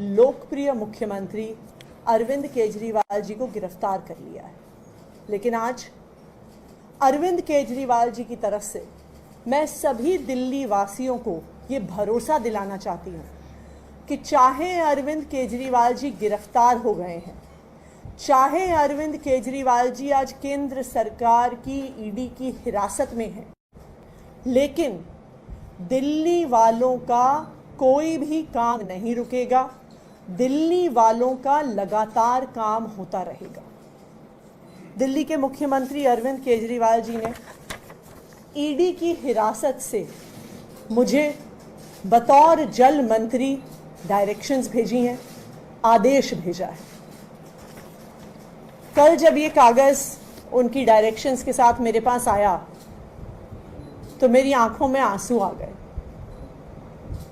लोकप्रिय मुख्यमंत्री अरविंद केजरीवाल जी को गिरफ्तार कर लिया है। लेकिन आज अरविंद केजरीवाल जी की तरफ से मैं सभी दिल्ली वासियों को ये भरोसा दिलाना चाहती हूँ कि चाहे अरविंद केजरीवाल जी गिरफ्तार हो गए हैं, चाहे अरविंद केजरीवाल जी आज केंद्र सरकार की ईडी की हिरासत में हैं, लेकिन दिल्ली वालों का कोई भी काम नहीं रुकेगा। दिल्ली वालों का लगातार काम होता रहेगा। दिल्ली के मुख्यमंत्री अरविंद केजरीवाल जी ने ईडी की हिरासत से मुझे बतौर जल मंत्री डायरेक्शंस भेजी हैं, आदेश भेजा है। कल जब ये कागज़ उनकी डायरेक्शंस के साथ मेरे पास आया तो मेरी आंखों में आंसू आ गए।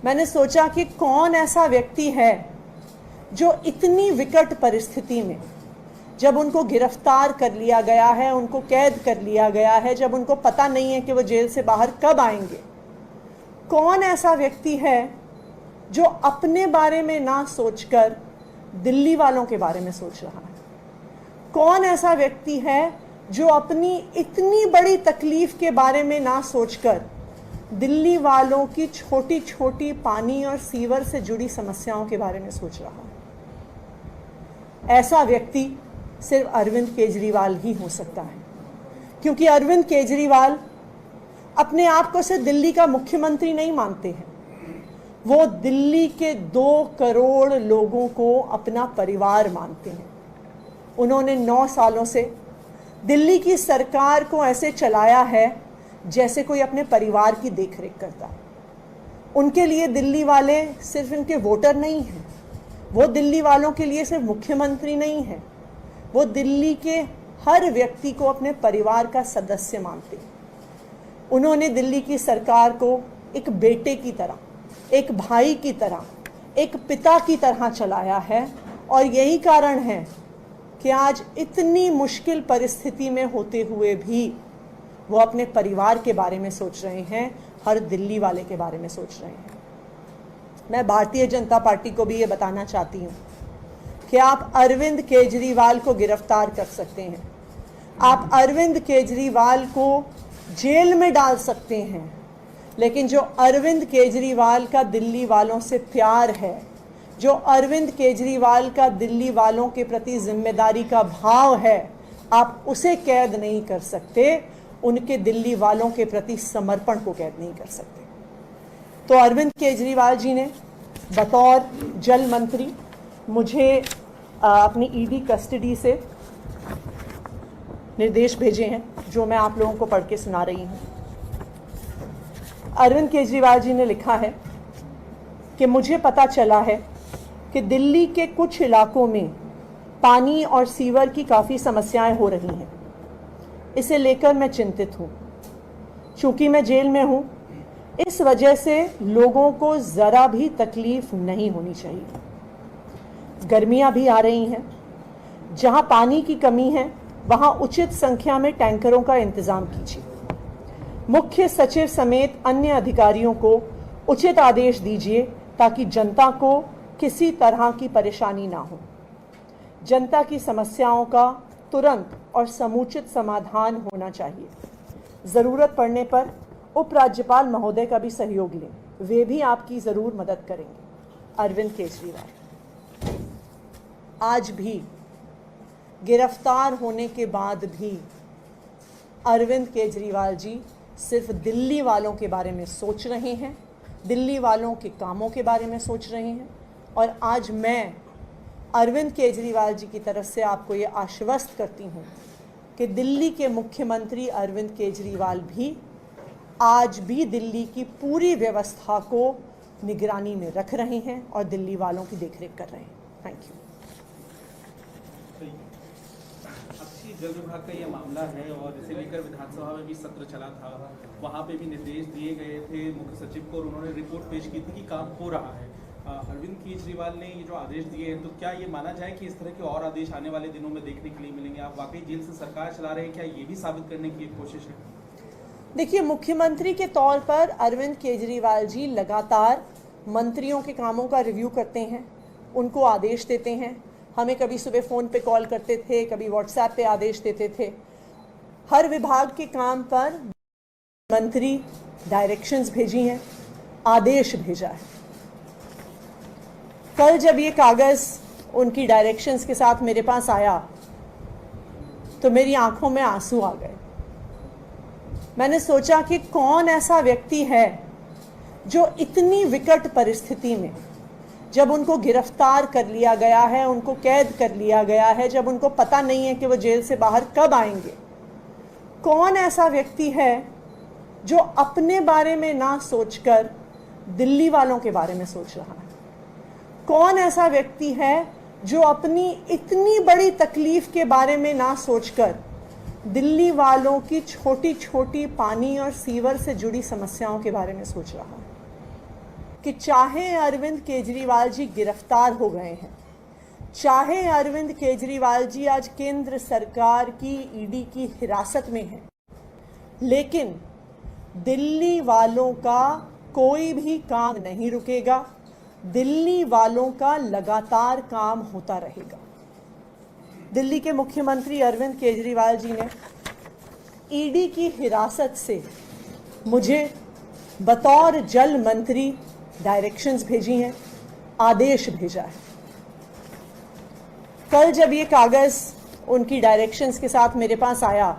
मैंने सोचा कि कौन ऐसा व्यक्ति है जो इतनी विकट परिस्थिति में, जब उनको गिरफ्तार कर लिया गया है, उनको कैद कर लिया गया है, जब उनको पता नहीं है कि वो जेल से बाहर कब आएंगे, कौन ऐसा व्यक्ति है जो अपने बारे में ना सोचकर दिल्ली वालों के बारे में सोच रहा है? कौन ऐसा व्यक्ति है जो अपनी इतनी बड़ी तकलीफ के बारे में ना सोचकर दिल्ली वालों की छोटी छोटी पानी और सीवर से जुड़ी समस्याओं के बारे में सोच रहा है? ऐसा व्यक्ति सिर्फ अरविंद केजरीवाल ही हो सकता है, क्योंकि अरविंद केजरीवाल अपने आप को सिर्फ दिल्ली का मुख्यमंत्री नहीं मानते हैं, वो दिल्ली के 2 करोड़ लोगों को अपना परिवार मानते हैं। उन्होंने 9 सालों से दिल्ली की सरकार को ऐसे चलाया है जैसे कोई अपने परिवार की देखरेख करता है। उनके लिए दिल्ली वाले सिर्फ इनके वोटर नहीं हैं, वो दिल्ली वालों के लिए सिर्फ मुख्यमंत्री नहीं है, वो दिल्ली के हर व्यक्ति को अपने परिवार का सदस्य मानते हैं। उन्होंने दिल्ली की सरकार को एक बेटे की तरह, एक भाई की तरह, एक पिता की तरह चलाया है, और यही कारण है कि आज इतनी मुश्किल परिस्थिति में होते हुए भी वो अपने परिवार के बारे में सोच रहे हैं, हर दिल्ली वाले के बारे में सोच रहे हैं। मैं भारतीय जनता पार्टी को भी ये बताना चाहती हूँ कि आप अरविंद केजरीवाल को गिरफ्तार कर सकते हैं, आप अरविंद केजरीवाल को जेल में डाल सकते हैं, लेकिन जो अरविंद केजरीवाल का दिल्ली वालों से प्यार है, जो अरविंद केजरीवाल का दिल्ली वालों के प्रति जिम्मेदारी का भाव है, आप उसे कैद नहीं कर सकते, उनके दिल्ली वालों के प्रति समर्पण को कैद नहीं कर सकते। तो अरविंद केजरीवाल जी ने बतौर जल मंत्री मुझे अपनी ईडी कस्टडी से निर्देश भेजे हैं, जो मैं आप लोगों को पढ़ के सुना रही हूँ। अरविंद केजरीवाल जी ने लिखा है कि मुझे पता चला है कि दिल्ली के कुछ इलाकों में पानी और सीवर की काफ़ी समस्याएं हो रही हैं। इसे लेकर मैं चिंतित हूँ। चूँकि मैं जेल में हूँ, इस वजह से लोगों को ज़रा भी तकलीफ नहीं होनी चाहिए। गर्मियाँ भी आ रही हैं, जहाँ पानी की कमी है वहाँ उचित संख्या में टैंकरों का इंतज़ाम कीजिए। मुख्य सचिव समेत अन्य अधिकारियों को उचित आदेश दीजिए ताकि जनता को किसी तरह की परेशानी ना हो। जनता की समस्याओं का तुरंत और समुचित समाधान होना चाहिए। ज़रूरत पड़ने पर उपराज्यपाल महोदय का भी सहयोग लें, वे भी आपकी ज़रूर मदद करेंगे। अरविंद केजरीवाल। आज भी गिरफ्तार होने के बाद भी अरविंद केजरीवाल जी सिर्फ दिल्ली वालों के बारे में सोच रहे हैं, दिल्ली वालों के कामों के बारे में सोच रहे हैं। और आज मैं अरविंद केजरीवाल जी की तरफ से आपको ये आश्वस्त करती हूँ कि दिल्ली के मुख्यमंत्री अरविंद केजरीवाल भी आज भी दिल्ली की पूरी व्यवस्था को निगरानी में रख रहे हैं और दिल्ली वालों की देखरेख कर रहे हैं। Thank you. जल विभाग का ये मामला है और इसे लेकर विधानसभा में भी सत्र चला था, वहाँ पे भी निर्देश दिए गए थे मुख्य सचिव को और उन्होंने रिपोर्ट पेश की थी कि काम हो रहा है। अरविंद केजरीवाल ने ये जो आदेश दिए हैं, तो क्या ये माना जाए कि इस तरह के और आदेश आने वाले दिनों में देखने के लिए मिलेंगे? आप वाकई जेल से सरकार चला रहे हैं, क्या ये भी साबित करने की एक कोशिश है? देखिए, मुख्यमंत्री के तौर पर अरविंद केजरीवाल जी लगातार मंत्रियों के कामों का रिव्यू करते हैं, उनको आदेश देते हैं। हमें कभी सुबह फ़ोन पे कॉल करते थे, कभी व्हाट्सएप पे आदेश देते थे। हर विभाग के काम पर मंत्री डायरेक्शंस भेजी हैं, आदेश भेजा है। कल जब ये कागज़ उनकी डायरेक्शंस के साथ मेरे पास आया तो मेरी आंखों में आंसू आ गए। मैंने सोचा कि कौन ऐसा व्यक्ति है जो इतनी विकट परिस्थिति में, जब उनको गिरफ्तार कर लिया गया है, उनको कैद कर लिया गया है, जब उनको पता नहीं है कि वो जेल से बाहर कब आएंगे, कौन ऐसा व्यक्ति है जो अपने बारे में ना सोचकर दिल्ली वालों के बारे में सोच रहा है? कौन ऐसा व्यक्ति है जो अपनी इतनी बड़ी तकलीफ के बारे में ना सोचकर दिल्ली वालों की छोटी छोटी पानी और सीवर से जुड़ी समस्याओं के बारे में सोच रहा है? कि चाहे अरविंद केजरीवाल जी गिरफ्तार हो गए हैं, चाहे अरविंद केजरीवाल जी आज केंद्र सरकार की ईडी की हिरासत में हैं, लेकिन दिल्ली वालों का कोई भी काम नहीं रुकेगा। दिल्ली वालों का लगातार काम होता रहेगा। दिल्ली के मुख्यमंत्री अरविंद केजरीवाल जी ने ईडी की हिरासत से मुझे बतौर जल मंत्री डायरेक्शंस भेजी हैं, आदेश भेजा है। कल जब ये कागज़ उनकी डायरेक्शंस के साथ मेरे पास आया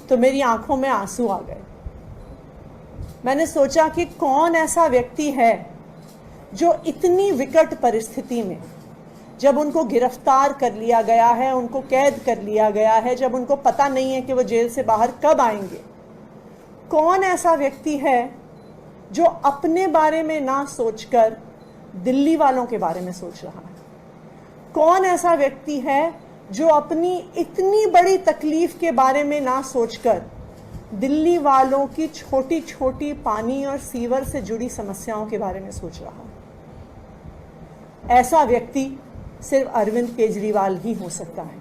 तो मेरी आंखों में आंसू आ गए। मैंने सोचा कि कौन ऐसा व्यक्ति है जो इतनी विकट परिस्थिति में, जब उनको गिरफ्तार कर लिया गया है, उनको कैद कर लिया गया है, जब उनको पता नहीं है कि वो जेल से बाहर कब आएंगे, कौन ऐसा व्यक्ति है जो अपने बारे में ना सोचकर दिल्ली वालों के बारे में सोच रहा है? कौन ऐसा व्यक्ति है जो अपनी इतनी बड़ी तकलीफ के बारे में ना सोचकर दिल्ली वालों की छोटी छोटी पानी और सीवर से जुड़ी समस्याओं के बारे में सोच रहा है? ऐसा व्यक्ति सिर्फ अरविंद केजरीवाल ही हो सकता है।